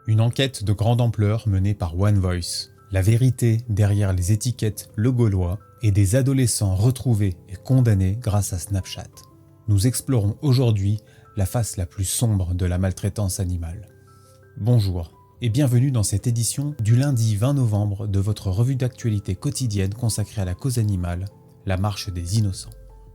Une enquête de grande ampleur menée par One Voice. La vérité derrière les étiquettes Le Gaulois et des adolescents retrouvés et condamnés grâce à Snapchat. Nous explorons aujourd'hui la face la plus sombre de la maltraitance animale. Bonjour et bienvenue dans cette édition du lundi 20 novembre de votre revue d'actualité quotidienne consacrée à la cause animale, la marche des innocents.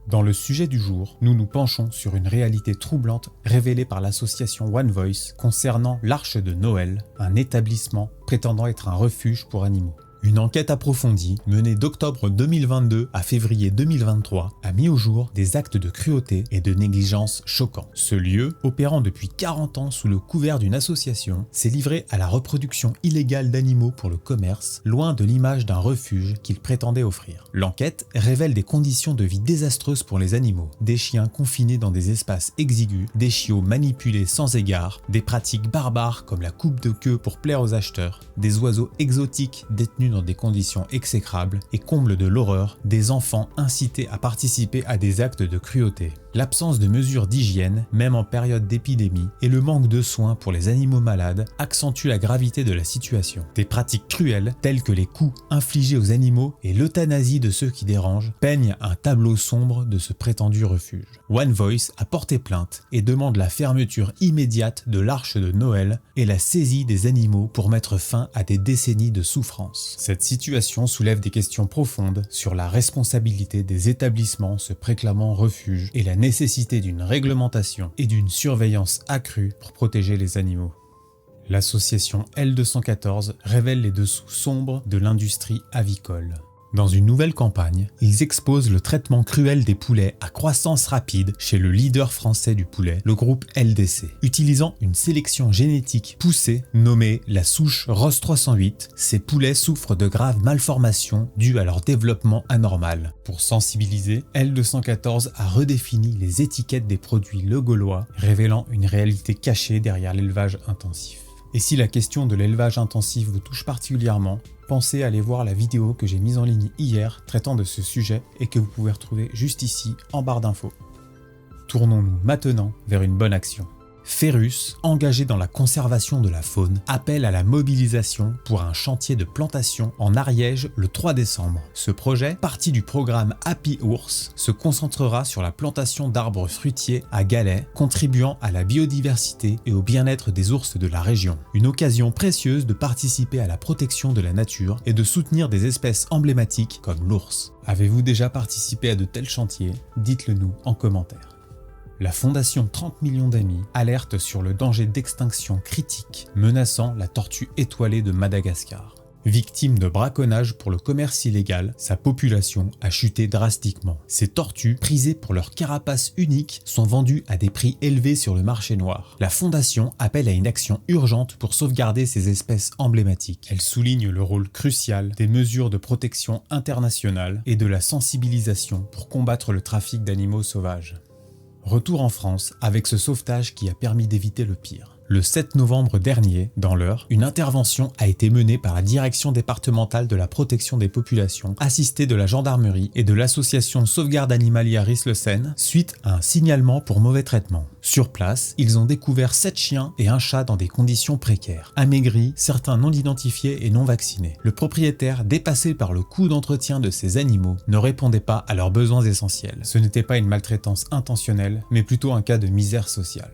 Dans le sujet du jour, nous nous penchons sur une réalité troublante révélée par l'association One Voice concernant l'Arche de Noël, un établissement prétendant être un refuge pour animaux. Une enquête approfondie, menée d'octobre 2022 à février 2023, a mis au jour des actes de cruauté et de négligence choquants. Ce lieu, opérant depuis 40 ans sous le couvert d'une association, s'est livré à la reproduction illégale d'animaux pour le commerce, loin de l'image d'un refuge qu'il prétendait offrir. L'enquête révèle des conditions de vie désastreuses pour les animaux, des chiens confinés dans des espaces exigus, des chiots manipulés sans égard, des pratiques barbares comme la coupe de queue pour plaire aux acheteurs, des oiseaux exotiques détenus dans des conditions exécrables et comble de l'horreur, des enfants incités à participer à des actes de cruauté. L'absence de mesures d'hygiène, même en période d'épidémie, et le manque de soins pour les animaux malades accentuent la gravité de la situation. Des pratiques cruelles, telles que les coups infligés aux animaux et l'euthanasie de ceux qui dérangent, peignent un tableau sombre de ce prétendu refuge. One Voice a porté plainte et demande la fermeture immédiate de l'Arche de Noël et la saisie des animaux pour mettre fin à des décennies de souffrance. Cette situation soulève des questions profondes sur la responsabilité des établissements se préclamant refuge et la nécessité d'une réglementation et d'une surveillance accrue pour protéger les animaux. L'association L214 révèle les dessous sombres de l'industrie avicole. Dans une nouvelle campagne, ils exposent le traitement cruel des poulets à croissance rapide chez le leader français du poulet, le groupe LDC. Utilisant une sélection génétique poussée nommée la souche ROS 308, ces poulets souffrent de graves malformations dues à leur développement anormal. Pour sensibiliser, L214 a redéfini les étiquettes des produits Le Gaulois, révélant une réalité cachée derrière l'élevage intensif. Et si la question de l'élevage intensif vous touche particulièrement, pensez à aller voir la vidéo que j'ai mise en ligne hier traitant de ce sujet et que vous pouvez retrouver juste ici en barre d'infos. Tournons-nous maintenant vers une bonne action. Ferus, engagé dans la conservation de la faune, appelle à la mobilisation pour un chantier de plantation en Ariège le 3 décembre. Ce projet, parti du programme Happy Ours, se concentrera sur la plantation d'arbres fruitiers à galets, contribuant à la biodiversité et au bien-être des ours de la région. Une occasion précieuse de participer à la protection de la nature et de soutenir des espèces emblématiques comme l'ours. Avez-vous déjà participé à de tels chantiers? Dites-le nous en commentaire. La fondation 30 millions d'amis alerte sur le danger d'extinction critique menaçant la tortue étoilée de Madagascar. Victime de braconnage pour le commerce illégal, sa population a chuté drastiquement. Ces tortues, prisées pour leur carapace unique, sont vendues à des prix élevés sur le marché noir. La fondation appelle à une action urgente pour sauvegarder ces espèces emblématiques. Elle souligne le rôle crucial des mesures de protection internationale et de la sensibilisation pour combattre le trafic d'animaux sauvages. Retour en France avec ce sauvetage qui a permis d'éviter le pire. Le 7 novembre dernier, dans l'Eure, une intervention a été menée par la direction départementale de la protection des populations, assistée de la gendarmerie et de l'association Sauvegarde Animalière Risle-Seine, suite à un signalement pour mauvais traitement. Sur place, ils ont découvert 7 chiens et un chat dans des conditions précaires, amaigris, certains non identifiés et non vaccinés. Le propriétaire, dépassé par le coût d'entretien de ces animaux, ne répondait pas à leurs besoins essentiels. Ce n'était pas une maltraitance intentionnelle, mais plutôt un cas de misère sociale.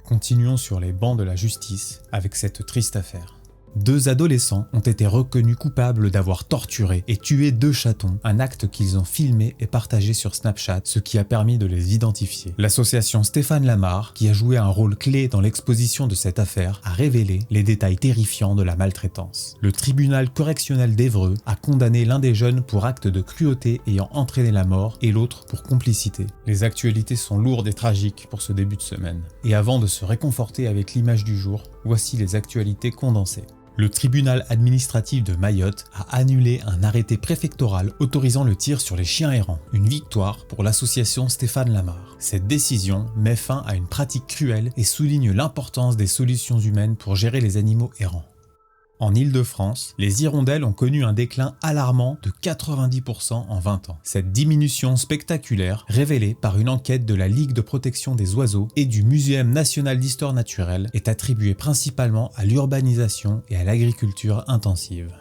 Continuons sur les bancs de la justice avec cette triste affaire. 2 adolescents ont été reconnus coupables d'avoir torturé et tué 2 chatons, un acte qu'ils ont filmé et partagé sur Snapchat, ce qui a permis de les identifier. L'association Stéphane Lamar, qui a joué un rôle clé dans l'exposition de cette affaire, a révélé les détails terrifiants de la maltraitance. Le tribunal correctionnel d'Évreux a condamné l'un des jeunes pour acte de cruauté ayant entraîné la mort et l'autre pour complicité. Les actualités sont lourdes et tragiques pour ce début de semaine. Et avant de se réconforter avec l'image du jour, voici les actualités condensées. Le tribunal administratif de Mayotte a annulé un arrêté préfectoral autorisant le tir sur les chiens errants. Une victoire pour l'association Stéphane Lamar. Cette décision met fin à une pratique cruelle et souligne l'importance des solutions humaines pour gérer les animaux errants. En Île-de-France, les hirondelles ont connu un déclin alarmant de 90% en 20 ans. Cette diminution spectaculaire, révélée par une enquête de la Ligue de protection des oiseaux et du Muséum national d'histoire naturelle, est attribuée principalement à l'urbanisation et à l'agriculture intensive.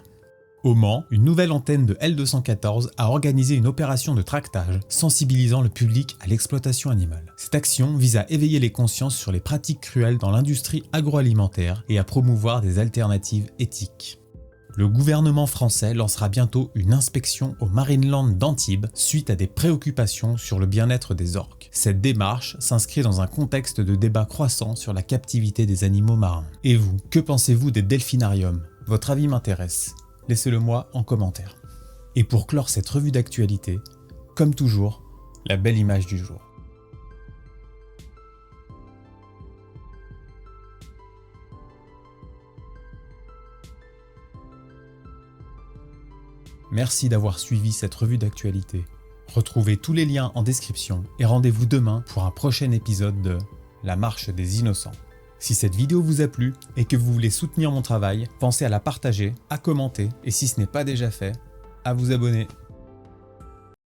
Au Mans, une nouvelle antenne de L214 a organisé une opération de tractage, sensibilisant le public à l'exploitation animale. Cette action vise à éveiller les consciences sur les pratiques cruelles dans l'industrie agroalimentaire et à promouvoir des alternatives éthiques. Le gouvernement français lancera bientôt une inspection au Marineland d'Antibes suite à des préoccupations sur le bien-être des orques. Cette démarche s'inscrit dans un contexte de débat croissant sur la captivité des animaux marins. Et vous, que pensez-vous des delphinariums? Votre avis m'intéresse. Laissez-le moi en commentaire. Et pour clore cette revue d'actualité, comme toujours, la belle image du jour. Merci d'avoir suivi cette revue d'actualité. Retrouvez tous les liens en description et rendez-vous demain pour un prochain épisode de La Marche des Innocents. Si cette vidéo vous a plu et que vous voulez soutenir mon travail, pensez à la partager, à commenter et si ce n'est pas déjà fait, à vous abonner.